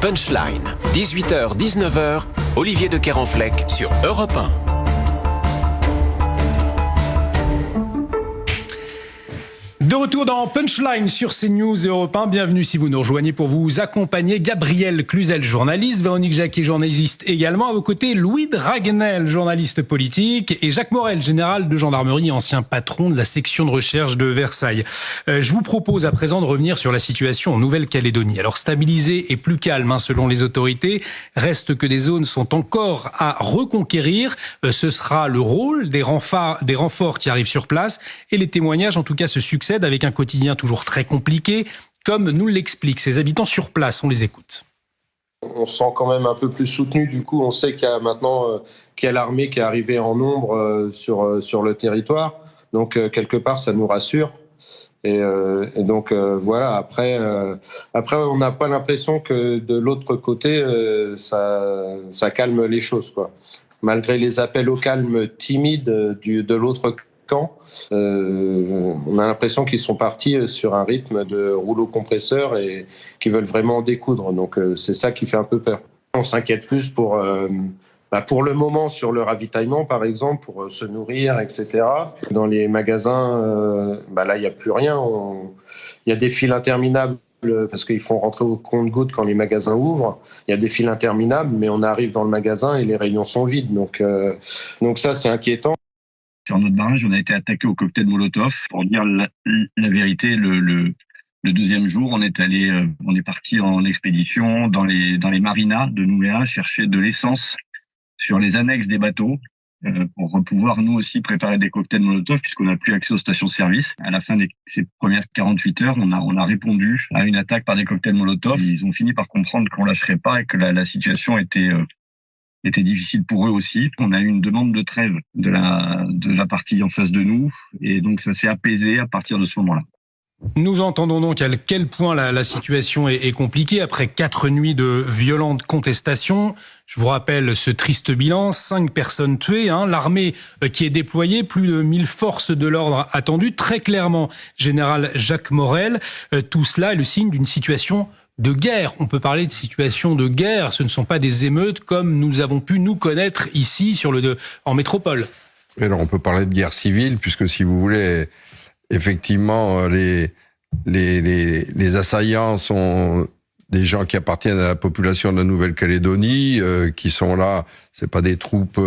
Punchline, 18h-19h, Olivier de Kerenfleck sur Europe 1. De retour dans Punchline sur CNews et Europe 1. Bienvenue si vous nous rejoignez pour vous accompagner. Gabriel Cluzel, journaliste, Véronique Jacquier, journaliste également. À vos côtés, Louis Dragnel, journaliste politique, et Jacques Morel, général de gendarmerie, ancien patron de la section de recherche de Versailles. Je vous propose à présent de revenir sur la situation en Nouvelle-Calédonie. Alors stabilisée et plus calme selon les autorités, reste que des zones sont encore à reconquérir. Ce sera le rôle des renforts qui arrivent sur place, et les témoignages en tout cas se succèdent avec un quotidien toujours très compliqué, comme nous l'expliquent ces habitants sur place. On les écoute. On se sent quand même un peu plus soutenu. Du coup, on sait qu'il y a maintenant qu'il y a l'armée qui est arrivée en nombre sur le territoire. Donc, quelque part, ça nous rassure. Et donc, voilà. Après, on n'a pas l'impression que de l'autre côté, ça calme les choses, quoi. Malgré les appels au calme timides de l'autre camp, on a l'impression qu'ils sont partis sur un rythme de rouleau compresseur et qu'ils veulent vraiment en découdre. Donc c'est ça qui fait un peu peur. On s'inquiète plus pour le moment sur le ravitaillement, par exemple, pour se nourrir, etc. Dans les magasins, là, il n'y a plus rien. Il y a des files interminables parce qu'ils font rentrer au compte-gouttes quand les magasins ouvrent. Il y a des files interminables, mais on arrive dans le magasin et les rayons sont vides. Donc ça, c'est inquiétant. Sur notre barrage, on a été attaqué au cocktail Molotov. Pour dire la vérité, le deuxième jour, on est parti en expédition dans les marinas de Nouméa chercher de l'essence sur les annexes des bateaux pour pouvoir nous aussi préparer des cocktails Molotov puisqu'on n'a plus accès aux stations-service. À la fin de ces premières 48 heures, on a répondu à une attaque par des cocktails Molotov. Ils ont fini par comprendre qu'on lâcherait pas et que la situation était difficile pour eux aussi. On a eu une demande de trêve de la partie en face de nous et donc ça s'est apaisé à partir de ce moment-là. Nous entendons donc à quel point la situation est compliquée après 4 nuits de violentes contestations. Je vous rappelle ce triste bilan, 5 personnes tuées, l'armée qui est déployée, plus de 1000 forces de l'ordre attendues, très clairement, général Jacques Morel. Tout cela est le signe d'une situation de guerre. On peut parler de situation de guerre. Ce ne sont pas des émeutes comme nous avons pu nous connaître ici en métropole. Et alors on peut parler de guerre civile puisque si vous voulez, effectivement, les assaillants sont des gens qui appartiennent à la population de la Nouvelle-Calédonie, qui sont là. C'est pas des troupes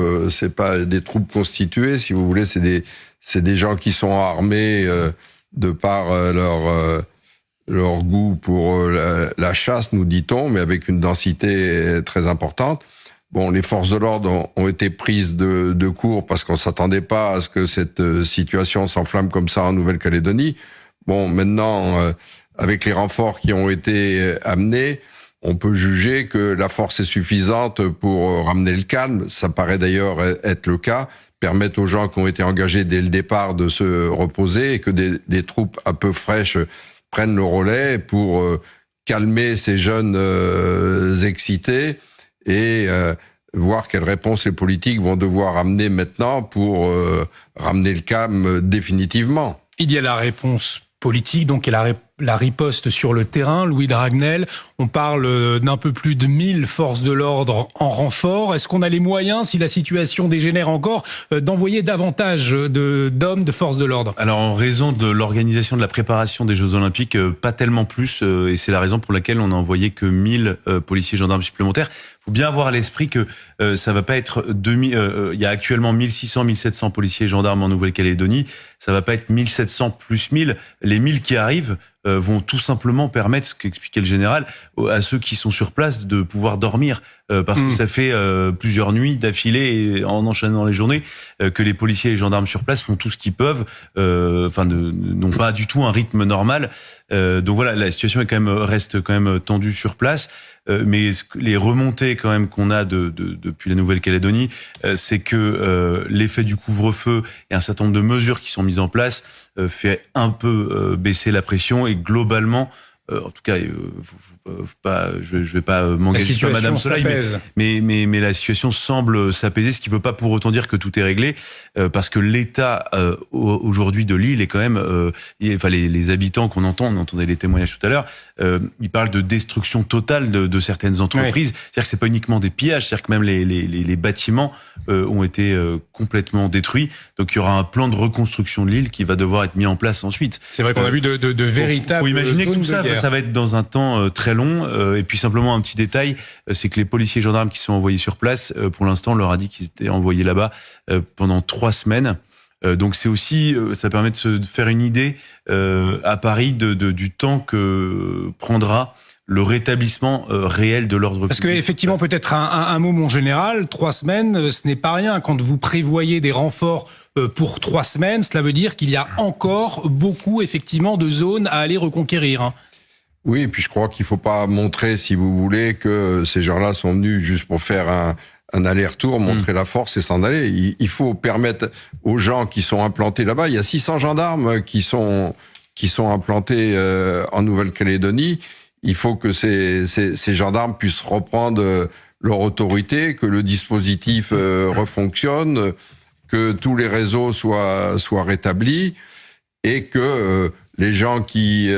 constituées, si vous voulez. C'est des gens qui sont armés de par leur goût pour la chasse, nous dit-on, mais avec une densité très importante. Bon, les forces de l'ordre ont été prises de court parce qu'on s'attendait pas à ce que cette situation s'enflamme comme ça en Nouvelle-Calédonie. Bon, maintenant, avec les renforts qui ont été amenés, on peut juger que la force est suffisante pour ramener le calme. Ça paraît d'ailleurs être le cas. Permettre aux gens qui ont été engagés dès le départ de se reposer et que des troupes un peu fraîches prennent le relais pour calmer ces jeunes excités et voir quelles réponses les politiques vont devoir amener maintenant pour ramener le calme définitivement. Il y a la réponse politique, donc la riposte sur le terrain. Louis Dragnel, on parle d'un peu plus de 1000 forces de l'ordre en renfort. Est-ce qu'on a les moyens, si la situation dégénère encore, d'envoyer davantage d'hommes, de forces de l'ordre ? Alors, en raison de l'organisation de la préparation des Jeux Olympiques, pas tellement plus, et c'est la raison pour laquelle on n'a envoyé que 1000 policiers et gendarmes supplémentaires. Faut bien avoir à l'esprit que ça va pas être il y a actuellement 1600, 1700 policiers et gendarmes en Nouvelle-Calédonie. Ça va pas être 1700 plus 1000. Les 1000 qui arrivent vont tout simplement permettre, ce qu'expliquait le général, à ceux qui sont sur place de pouvoir dormir. Parce que ça fait plusieurs nuits d'affilée et en enchaînant les journées que les policiers et les gendarmes sur place font tout ce qu'ils peuvent, n'ont pas du tout un rythme normal. Donc voilà, la situation reste quand même tendue sur place. Mais les remontées quand même qu'on a depuis la Nouvelle-Calédonie, c'est que l'effet du couvre-feu et un certain nombre de mesures qui sont mises en place fait un peu baisser la pression et globalement en tout cas, je vais pas m'engager sur Madame Soleil, mais la situation semble s'apaiser, ce qui ne veut pas pour autant dire que tout est réglé, parce que l'état aujourd'hui de l'île est quand même, les habitants on entendait les témoignages tout à l'heure, ils parlent de destruction totale de certaines entreprises. C'est-à-dire que c'est pas uniquement des pillages, c'est-à-dire que même les bâtiments ont été complètement détruits. Donc il y aura un plan de reconstruction de l'île qui va devoir être mis en place ensuite. C'est vrai qu'on a vu de véritables. Faut imaginer que tout ça va être dans un temps très long. Et puis simplement un petit détail, c'est que les policiers et gendarmes qui sont envoyés sur place, pour l'instant, on leur a dit qu'ils étaient envoyés là-bas pendant 3 semaines. Donc c'est aussi, ça permet de se faire une idée à Paris du temps que prendra le rétablissement réel de l'ordre public. Parce que effectivement, peut-être un mot, mon général, 3 semaines, ce n'est pas rien. Quand vous prévoyez des renforts pour 3 semaines, cela veut dire qu'il y a encore beaucoup, effectivement, de zones à aller reconquérir. Oui, et puis je crois qu'il faut pas montrer, si vous voulez, que ces gens-là sont venus juste pour faire un aller-retour, montrer la force et s'en aller. Il faut permettre aux gens qui sont implantés là-bas. Il y a 600 gendarmes qui sont implantés en Nouvelle-Calédonie. Il faut que ces gendarmes puissent reprendre leur autorité, que le dispositif refonctionne, que tous les réseaux soient rétablis et que les gens qui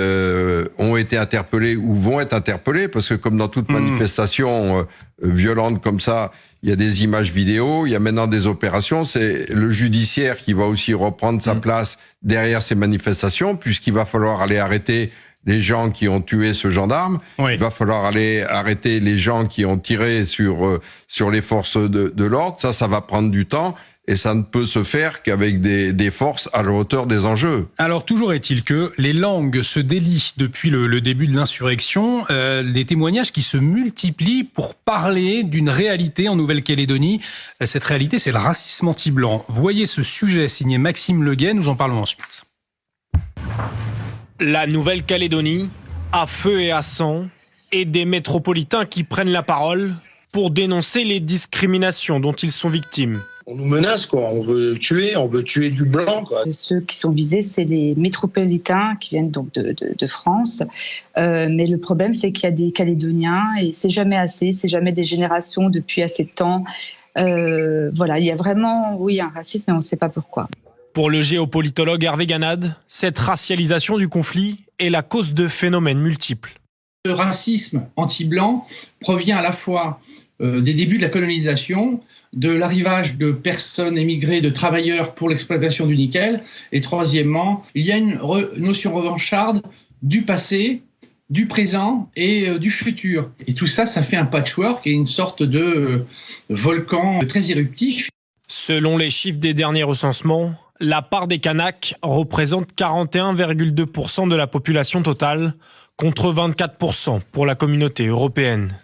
ont été interpellés ou vont être interpellés, parce que comme dans toute manifestation violente comme ça, il y a des images vidéo, il y a maintenant des opérations, c'est le judiciaire qui va aussi reprendre sa place derrière ces manifestations, puisqu'il va falloir aller arrêter les gens qui ont tué ce gendarme, il va falloir aller arrêter les gens qui ont tiré sur les forces de l'ordre, ça va prendre du temps. Et ça ne peut se faire qu'avec des forces à la hauteur des enjeux. Alors, toujours est-il que les langues se délient depuis le début de l'insurrection. Des témoignages qui se multiplient pour parler d'une réalité en Nouvelle-Calédonie. Cette réalité, c'est le racisme anti-blanc. Voyez ce sujet signé Maxime Leguet, nous en parlons ensuite. La Nouvelle-Calédonie, à feu et à sang, et des métropolitains qui prennent la parole pour dénoncer les discriminations dont ils sont victimes. On nous menace, quoi. On veut tuer du blanc, quoi. Ceux qui sont visés, c'est les métropolitains qui viennent donc de France. Mais le problème, c'est qu'il y a des Calédoniens et c'est jamais assez, c'est jamais des générations depuis assez de temps. Voilà, il y a vraiment, oui, un racisme, mais on ne sait pas pourquoi. Pour le géopolitologue Hervé Ganade, cette racialisation du conflit est la cause de phénomènes multiples. Le racisme anti-blanc provient à la fois des débuts de la colonisation, de l'arrivage de personnes émigrées, de travailleurs pour l'exploitation du nickel. Et troisièmement, il y a une notion revancharde du passé, du présent et du futur. Et tout ça, ça fait un patchwork et une sorte de volcan très éruptif. Selon les chiffres des derniers recensements, la part des Kanaks représente 41,2% de la population totale, contre 24% pour la communauté européenne.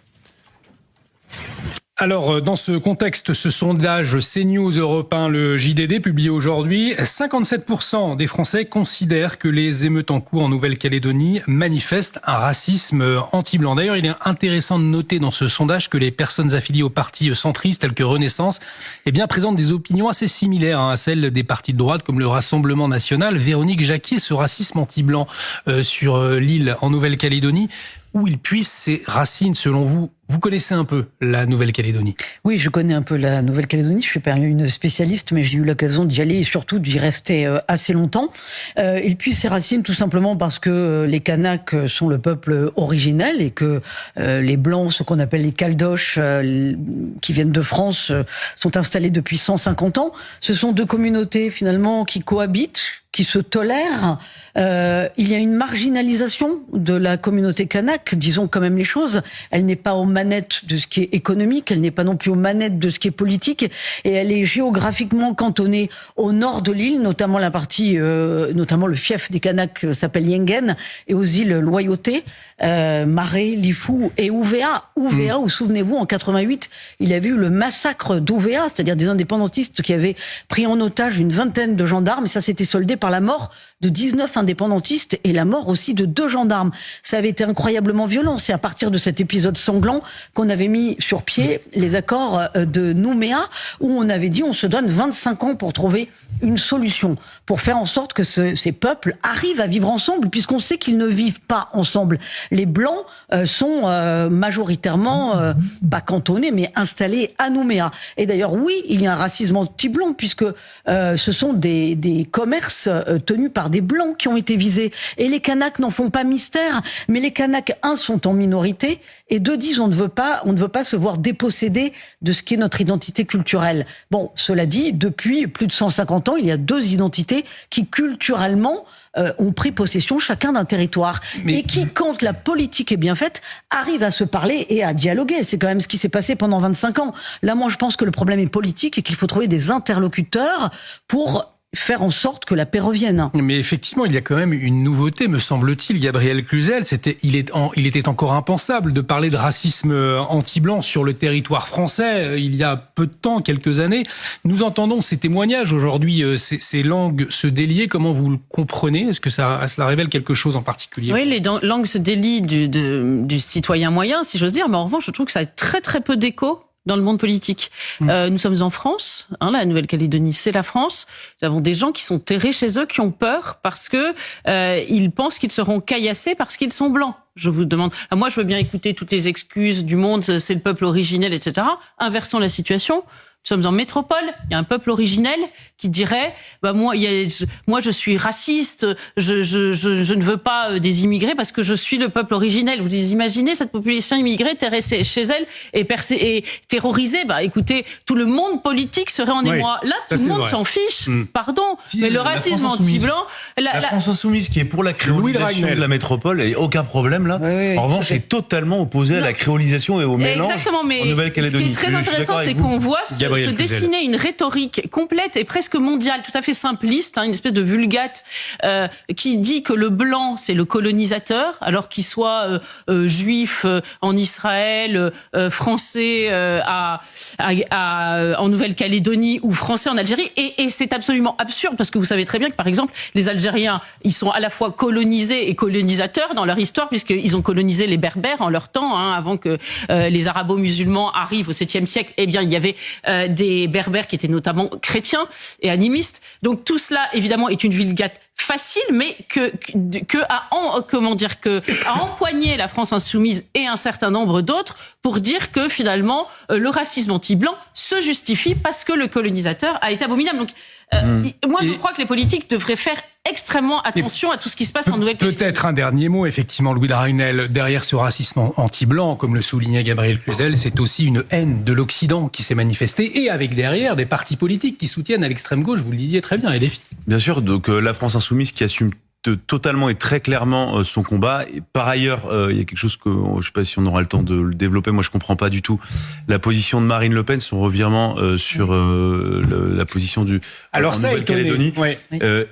Alors, dans ce contexte, ce sondage CNews Europe 1, le JDD, publié aujourd'hui, 57% des Français considèrent que les émeutes en cours en Nouvelle-Calédonie manifestent un racisme anti-blanc. D'ailleurs, il est intéressant de noter dans ce sondage que les personnes affiliées aux partis centristes tels que Renaissance présentent des opinions assez similaires à celles des partis de droite comme le Rassemblement national. Véronique Jacquier, ce racisme anti-blanc sur l'île en Nouvelle-Calédonie, où il puise ses racines selon vous? Vous connaissez un peu la Nouvelle-Calédonie? Oui, je connais un peu la Nouvelle-Calédonie. Je suis pas une spécialiste, mais j'ai eu l'occasion d'y aller et surtout d'y rester assez longtemps. Il puise ses racines tout simplement parce que les Kanaks sont le peuple originel et que les Blancs, ce qu'on appelle les Caldoches, qui viennent de France, sont installés depuis 150 ans. Ce sont deux communautés finalement qui cohabitent, qui se tolèrent. Il y a une marginalisation de la communauté kanak, disons quand même les choses. Elle n'est pas aux manettes de ce qui est économique, elle n'est pas non plus aux manettes de ce qui est politique, et elle est géographiquement cantonnée au nord de l'île, notamment la partie, notamment le fief des Kanaks s'appelle Yengen, et aux îles Loyauté, Maré, Lifou et Ouvéa. Ouvéa, où souvenez-vous, en 88, il y avait eu le massacre d'Ouvéa, c'est-à-dire des indépendantistes qui avaient pris en otage une vingtaine de gendarmes, et ça s'était soldé par la mort de 19 indépendantistes et la mort aussi de 2 gendarmes. Ça avait été incroyablement violent. C'est à partir de cet épisode sanglant qu'on avait mis sur pied les accords de Nouméa, où on avait dit on se donne 25 ans pour trouver une solution, pour faire en sorte que ces peuples arrivent à vivre ensemble, puisqu'on sait qu'ils ne vivent pas ensemble. Les Blancs sont majoritairement, pas cantonnés, mais installés à Nouméa. Et d'ailleurs, oui, il y a un racisme anti-blanc, puisque ce sont des commerces tenus par des Blancs qui ont été visés. Et les Kanaks n'en font pas mystère, mais les Kanaks, sont en minorité, et disent on ne veut pas se voir déposséder de ce qui est notre identité culturelle. Bon, cela dit, depuis plus de 150 ans, il y a 2 identités qui, culturellement, ont pris possession chacun d'un territoire. Et qui, quand la politique est bien faite, arrivent à se parler et à dialoguer. C'est quand même ce qui s'est passé pendant 25 ans. Là, moi, je pense que le problème est politique et qu'il faut trouver des interlocuteurs pour faire en sorte que la paix revienne. Mais effectivement, il y a quand même une nouveauté, me semble-t-il, Gabriel Cluzel. Il était encore impensable de parler de racisme anti-blanc sur le territoire français il y a peu de temps, quelques années. Nous entendons ces témoignages aujourd'hui, ces langues se délier. Comment vous le comprenez? Est-ce que cela révèle quelque chose en particulier? Oui, les langues se délient du citoyen moyen, si j'ose dire, mais en revanche, je trouve que ça a très très peu d'écho dans le monde politique. Nous sommes en France, la Nouvelle-Calédonie, c'est la France. Nous avons des gens qui sont terrés chez eux, qui ont peur parce que ils pensent qu'ils seront caillassés parce qu'ils sont blancs. Je vous demande. Moi, je veux bien écouter toutes les excuses du monde, c'est le peuple originel, etc. Inversons la situation. Nous sommes en métropole, il y a un peuple originel qui dirait moi je suis raciste, je ne veux pas des immigrés parce que je suis le peuple originel. Vous imaginez cette population immigrée terrée chez elle et terrorisée. Écoutez, tout le monde politique serait en émoi. Là, tout le monde s'en fiche. Pardon, mais le racisme anti-blanc, la France insoumise qui est pour la créolisation de la métropole, il n'y a aucun problème là. En revanche, est totalement opposée à la créolisation et au mélange. Exactement, mais en Nouvelle-Calédonie. Ce qui est très intéressant, c'est qu'on voit se dessiner une rhétorique complète et presque mondiale, tout à fait simpliste, une espèce de vulgate qui dit que le blanc, c'est le colonisateur, alors qu'il soit juif en Israël, français en Nouvelle-Calédonie ou français en Algérie. Et c'est absolument absurde, parce que vous savez très bien que, par exemple, les Algériens, ils sont à la fois colonisés et colonisateurs dans leur histoire, puisqu'ils ont colonisé les Berbères en leur temps, avant que les arabo-musulmans arrivent au 7e siècle. Eh bien, il y avait des Berbères qui étaient notamment chrétiens et animistes. Donc tout cela, évidemment, est une vulgate facile, mais à empoigner la France insoumise et un certain nombre d'autres pour dire que finalement le racisme anti-blanc se justifie parce que le colonisateur a été abominable. Donc moi je crois que les politiques devraient faire extrêmement attention à tout ce qui se passe en Nouvelle-Calédonie. Peut-être un dernier mot, effectivement, Louis Dragnel. Derrière ce racisme anti-blanc, comme le soulignait Gabriel Cluzel, c'est aussi une haine de l'Occident qui s'est manifestée, et avec derrière des partis politiques qui soutiennent à l'extrême gauche, vous le disiez très bien, LFI. Bien sûr, donc la France insoumise qui assume totalement et très clairement son combat. Et par ailleurs, il y a quelque chose que je ne sais pas si on aura le temps de le développer. Moi, je comprends pas du tout la position de Marine Le Pen, son revirement sur la position en Nouvelle-Calédonie. Ouais.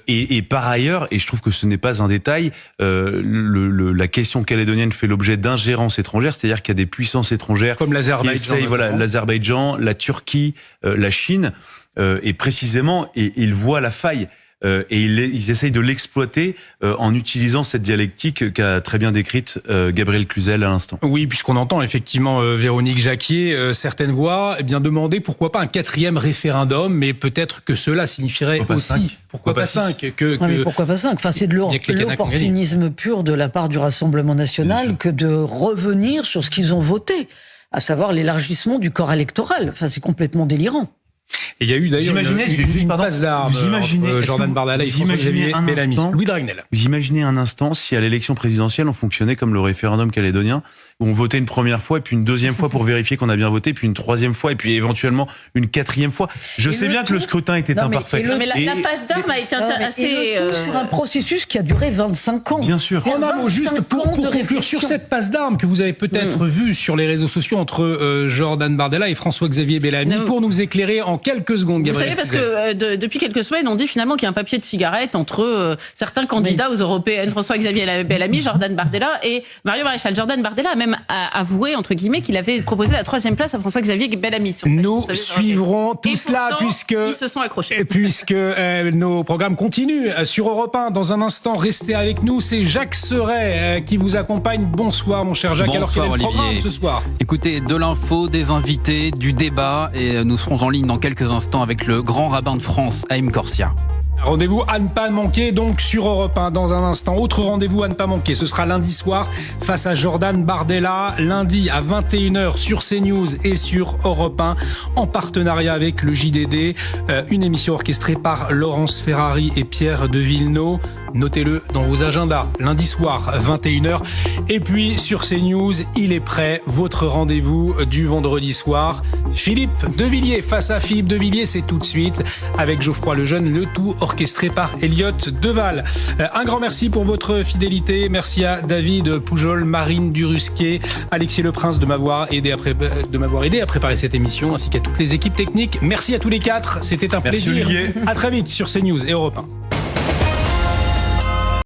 Et par ailleurs, et je trouve que ce n'est pas un détail, la question calédonienne fait l'objet d'ingérences étrangères, c'est-à-dire qu'il y a des puissances étrangères comme l'Azerbaïdjan, la Turquie, la Chine, et précisément, et ils voient la faille. Et ils essayent de l'exploiter en utilisant cette dialectique qu'a très bien décrite Gabriel Cluzel à l'instant. Oui, puisqu'on entend effectivement Véronique Jacquier, certaines voix demander pourquoi pas un 4e référendum, mais peut-être que cela signifierait aussi... Pourquoi pas 5 mais pourquoi pas 5 Enfin, c'est de l'opportunisme pur de la part du Rassemblement national que de revenir sur ce qu'ils ont voté, à savoir l'élargissement du corps électoral. Enfin, c'est complètement délirant. Et il y a eu d'ailleurs une passe d'armes entre Jordan Bardella et François-Xavier Bellamy. Louis Dragnel. Vous imaginez un instant si à l'élection présidentielle on fonctionnait comme le référendum calédonien, où on votait une première fois et puis une deuxième fois pour vérifier qu'on a bien voté, puis une troisième fois et puis éventuellement une 4e fois. Je sais bien que le scrutin était imparfait. Mais la passe d'armes a été assez... sur un processus qui a duré 25 ans. Bien sûr. En un mot, juste pour conclure sur cette passe d'armes que vous avez peut-être vue sur les réseaux sociaux entre Jordan Bardella et François-Xavier Bellamy, pour nous éclairer en quelques quelques secondes, Gabriel. Vous savez, parce que depuis quelques semaines, on dit finalement qu'il y a un papier de cigarette entre certains candidats aux européennes, François-Xavier Bellamy, Jordan Bardella et Mario Maréchal. Jordan Bardella a même avoué, entre guillemets, qu'il avait proposé la 3e place à François-Xavier Bellamy. Nous suivrons tout cela puisque ils se sont accrochés. Puisque nos programmes continuent sur Europe 1. Dans un instant, restez avec nous. C'est Jacques Serret qui vous accompagne. Bonsoir, mon cher Jacques. Bonsoir, alors, quel est le programme ce soir? Écoutez, de l'info, des invités, du débat, et nous serons en ligne dans quelques instants avec le grand rabbin de France, Haïm Corsia. Rendez-vous à ne pas manquer donc sur Europe 1 dans un instant. Autre rendez-vous à ne pas manquer, ce sera lundi soir face à Jordan Bardella, lundi à 21h sur CNews et sur Europe 1 en partenariat avec le JDD, une émission orchestrée par Laurence Ferrari et Pierre de Villeneuve. Notez-le dans vos agendas, lundi soir 21h. Et puis sur CNews, il est prêt, votre rendez-vous du vendredi soir. Philippe Devilliers face à Philippe Devilliers, c'est tout de suite avec Geoffroy Lejeune, le tout orchestré par Elliot Deval. Un grand merci pour votre fidélité. Merci à David Poujol, Marine Durusquet, Alexis Leprince de m'avoir aidé à préparer cette émission, ainsi qu'à toutes les équipes techniques. Merci à tous les quatre, c'était un plaisir. Olivier. À très vite sur CNews et Europe 1.